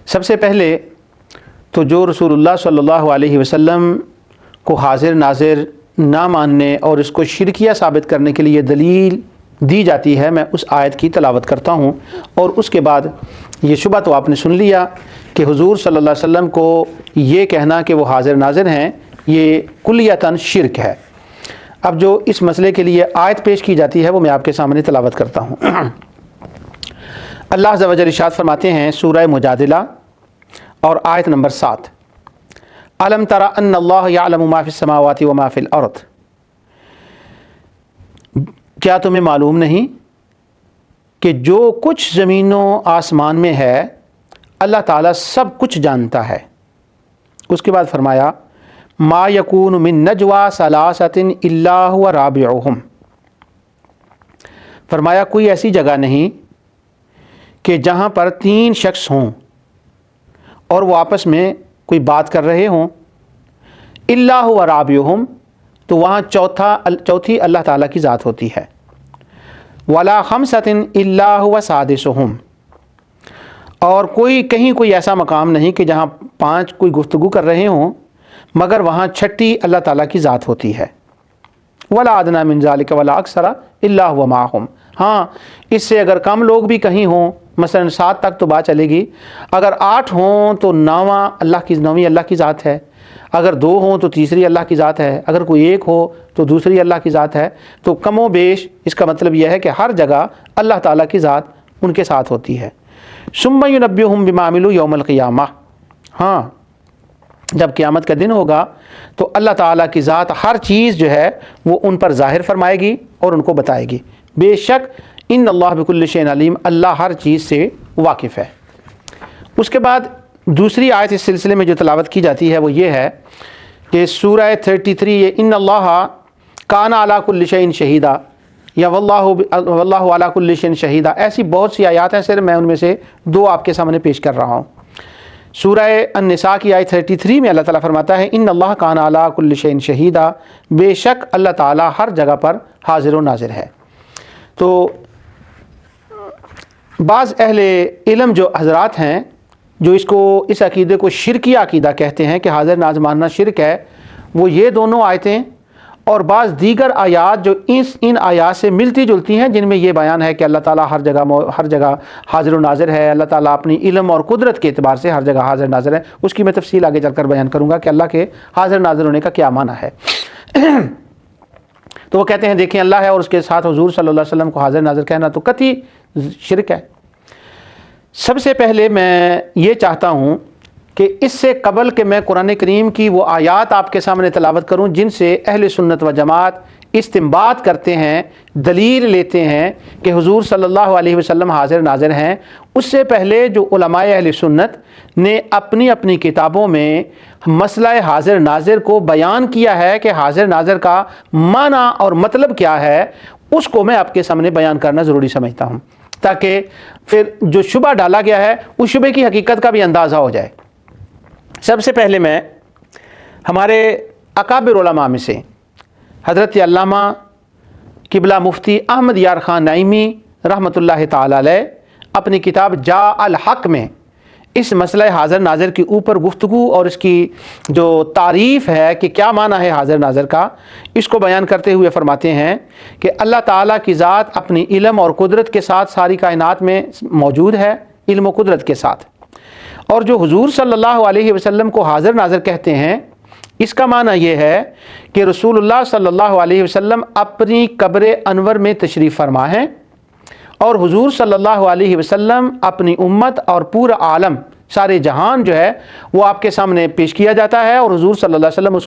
سب سے پہلے تو جو رسول اللہ صلی اللہ علیہ وسلم کو حاضر ناظر نہ ماننے اور اس کو شرکیہ ثابت کرنے کے لیے دلیل دی جاتی ہے، میں اس آیت کی تلاوت کرتا ہوں، اور اس کے بعد یہ شبہ تو آپ نے سن لیا کہ حضور صلی اللہ علیہ وسلم کو یہ کہنا کہ وہ حاضر ناظر ہیں یہ کلیتاً شرک ہے۔ اب جو اس مسئلے کے لیے آیت پیش کی جاتی ہے وہ میں آپ کے سامنے تلاوت کرتا ہوں۔ اللہ عز و جل ارشاد فرماتے ہیں سورہ مجادلہ اور آیت نمبر 7، الم تر ان اللہ یعلم ما فی السماوات و ما فی الارض، کیا تمہیں معلوم نہیں کہ جو کچھ زمین و آسمان میں ہے اللہ تعالیٰ سب کچھ جانتا ہے۔ اس کے بعد فرمایا ما یکون من نجوا ثلاثۃ الا هو رابعهم، فرمایا کوئی ایسی جگہ نہیں کہ جہاں پر 3 شخص ہوں اور وہ آپس میں کوئی بات کر رہے ہوں، الا هو رابعهم، تو وہاں چوتھی اللہ تعالیٰ کی ذات ہوتی ہے، ولا خمسۃ الا هو سادسهم، اور کہیں کوئی ایسا مقام نہیں کہ جہاں 5 کوئی گفتگو کر رہے ہوں مگر وہاں 6ٹھی اللہ تعالیٰ کی ذات ہوتی ہے، ولا ادنی من ذلک ولا اکثر الا هو معهم، ہاں اس سے اگر کم لوگ بھی کہیں ہوں، مثلا 7 تک تو بات چلے گی، اگر 8 ہوں تو 9ویں اللہ کی ذات ہے، اگر 2 ہوں تو تیسری اللہ کی ذات ہے، اگر کوئی 1 ہو تو دوسری اللہ کی ذات ہے، تو کم و بیش اس کا مطلب یہ ہے کہ ہر جگہ اللہ تعالیٰ کی ذات ان کے ساتھ ہوتی ہے۔ ثم ینبئہم بما عملوا یوم القیامہ، ہاں جب قیامت کا دن ہوگا تو اللہ تعالیٰ کی ذات ہر چیز جو ہے وہ ان پر ظاہر فرمائے گی اور ان کو بتائے گی، بے شک ان اللہ بکل شیء علیم، اللہ ہر چیز سے واقف ہے۔ اس کے بعد دوسری آیت اس سلسلے میں جو تلاوت کی جاتی ہے وہ یہ ہے کہ سورہ 33 ان اللہ کان علی کل شیء شہیدا یا واللہ علی کل شیء شہیدا، ایسی بہت سی آیات ہیں، صرف میں ان میں سے 2 آپ کے سامنے پیش کر رہا ہوں۔ سورہ النساء کی آیت 33 میں اللہ تعالیٰ فرماتا ہے ان اللہ کان علی کل شیء شہیدا، بے شک اللہ تعالیٰ ہر جگہ پر حاضر و ناظر ہے۔ تو بعض اہل علم جو حضرات ہیں جو اس عقیدے کو شرکی عقیدہ کہتے ہیں کہ حاضر ناظر ماننا شرک ہے، وہ یہ دونوں آیتیں اور بعض دیگر آیات جو ان آیات سے ملتی جلتی ہیں جن میں یہ بیان ہے کہ اللہ تعالیٰ ہر جگہ حاضر و ناظر ہے، اللہ تعالیٰ اپنی علم اور قدرت کے اعتبار سے ہر جگہ حاضر ناظر ہے، اس کی میں تفصیل آگے چل کر بیان کروں گا کہ اللہ کے حاضر ناظر ہونے کا کیا معنی ہے۔ تو وہ کہتے ہیں دیکھیں اللہ ہے اور اس کے ساتھ حضور صلی اللہ علیہ وسلم کو حاضر ناظر کہنا تو قطعی شرک ہے۔ سب سے پہلے میں یہ چاہتا ہوں کہ اس سے قبل کہ میں قرآن کریم کی وہ آیات آپ کے سامنے تلاوت کروں جن سے اہل سنت و جماعت استنباط کرتے ہیں، دلیل لیتے ہیں کہ حضور صلی اللہ علیہ وسلم حاضر ناظر ہیں، اس سے پہلے جو علماء اہل سنت نے اپنی کتابوں میں مسئلہ حاضر ناظر کو بیان کیا ہے کہ حاضر ناظر کا معنی اور مطلب کیا ہے، اس کو میں آپ کے سامنے بیان کرنا ضروری سمجھتا ہوں تاکہ پھر جو شبہ ڈالا گیا ہے اس شبے کی حقیقت کا بھی اندازہ ہو جائے۔ سب سے پہلے میں ہمارے اکابر علماء میں سے حضرت علامہ قبلہ مفتی احمد یار خان نعیمی رحمۃ اللہ تعالی علیہ اپنی کتاب جاء الحق میں اس مسئلہ حاضر ناظر کے اوپر گفتگو اور اس کی جو تعریف ہے کہ کیا معنی ہے حاضر ناظر کا، اس کو بیان کرتے ہوئے فرماتے ہیں کہ اللہ تعالیٰ کی ذات اپنی علم اور قدرت کے ساتھ ساری کائنات میں موجود ہے، علم و قدرت کے ساتھ، اور جو حضور صلی اللہ علیہ وسلم کو حاضر ناظر کہتے ہیں اس کا معنی یہ ہے کہ رسول اللہ صلی اللہ علیہ وسلم اپنی قبر انور میں تشریف فرما ہیں اور حضور صلی اللہ علیہ وسلم اپنی امت اور پورا عالم سارے جہان جو ہے وہ آپ کے سامنے پیش کیا جاتا ہے اور حضور صلی اللہ علیہ وسلم اس